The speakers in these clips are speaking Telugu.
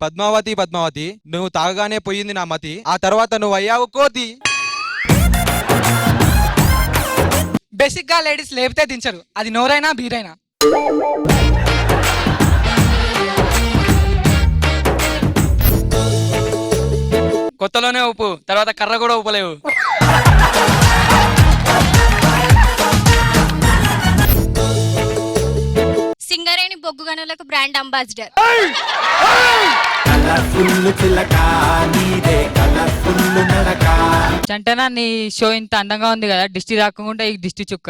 పద్మావతి పద్మావతి, నువ్వు తాగగానే పోయింది నా మతి, ఆ తర్వాత నువ్వు అయ్యావు కోతి. బేసిక్ గా లేడీస్ లేపితే దించరు, అది నోరైనా బీరైనా. కొత్తలోనే ఉప్పు, తర్వాత కర్ర కూడా ఊపలేవు. సింగరేణి బొగ్గు గనులకు బ్రాండ్ అంబాసిడర్. చంటనా, నీ షో ఇంత అందంగా ఉంది కదా, దిష్టి రాకుండా ఈ దిష్టి చుక్క.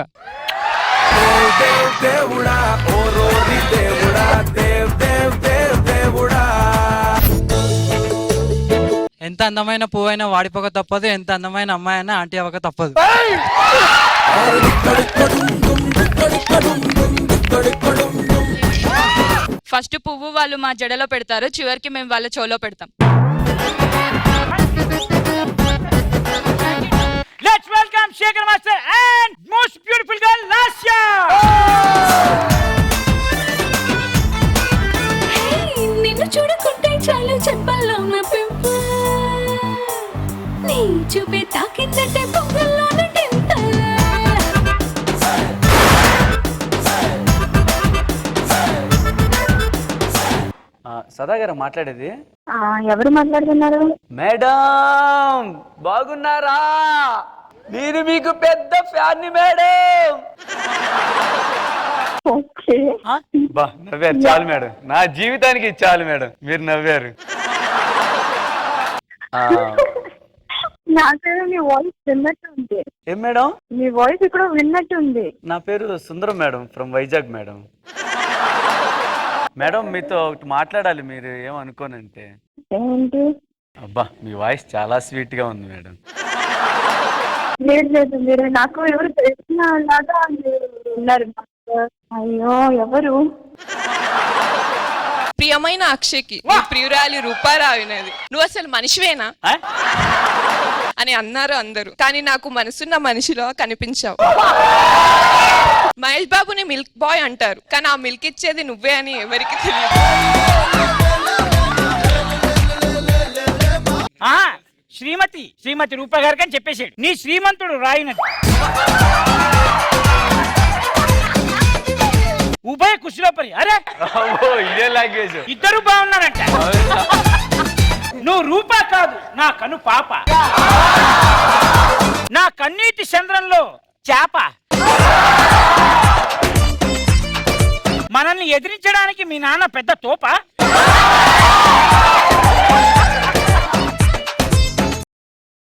ఎంత అందమైన పువ్వైనా వాడిపోక తప్పదు, ఎంత అందమైన అమ్మాయి అయినా ఆంటీ అవ్వక తప్పదు. ఫస్ట్ పువ్వు వాళ్ళు మా జడలో పెడతారు, చివరికి మేము వాళ్ళ చెవులో పెడతాం. Let's welcome Shekhar Master and most beautiful girl Lasya. నిన్ను చూడకుంటే చాలు చెప్పల్లో నా పెంప, నీ చూపే తాకిందంటే పొగల్లోన టెంట. సదా గారు మాట్లాడేది? ఎవరు మాట్లాడుతున్నారు? మేడం బాగున్నారా? నేను మీకు పెద్ద ఫ్యాన్ని మేడం. నవ్వారు చాలు మేడం, నా జీవితానికి చాలు మేడం, మీరు నవ్వారు. నా పేరు మీ వాయిస్ విన్నట్టు ఉంది. ఏం మేడం? మీ వాయిస్ ఇక్కడ విన్నట్టు ఉంది. నా పేరు Sundaram madam, from Vizag madam. Madam మీతో ఒకటి మాట్లాడాలి, మీరు ఏమనుకోనంటే. ఏంటి? అబ్బా మీ వాయిస్ చాలా స్వీట్ గా ఉంది మేడం. లేదు లేదు, మీరు నాకు ఎవరు తెలిసిన లాగా ఉన్నారు. అయ్యో ఎవరు? ప్రియమైన అక్షయ్కి నీ ప్రియురాలి రూపారావినది, నువ్వు అసలు మనిషివేనా అని అన్నారు అందరూ, కానీ నాకు మనసున్న మనిషిలో కనిపించావు. మహేష్ బాబుని మిల్క్ బాయ్ అంటారు, కానీ ఆ మిల్క్ ఇచ్చేది నువ్వే అని ఎవరికి తెలియదు. శ్రీమతి రూపా గారికి అని చెప్పేశాడు. నీ శ్రీమంతుడు రాయినది. ఉభయ కుశలోపరి. అరే ఇదే లాంగ్వేజ్. ఇద్దరు బాగున్నారంట. నువ్వు రూపా కాదు, నా కను పాప, నా కన్నీటి చంద్రంలో చేప. మనల్ని ఎదిరించడానికి మీ నాన్న పెద్ద తోప.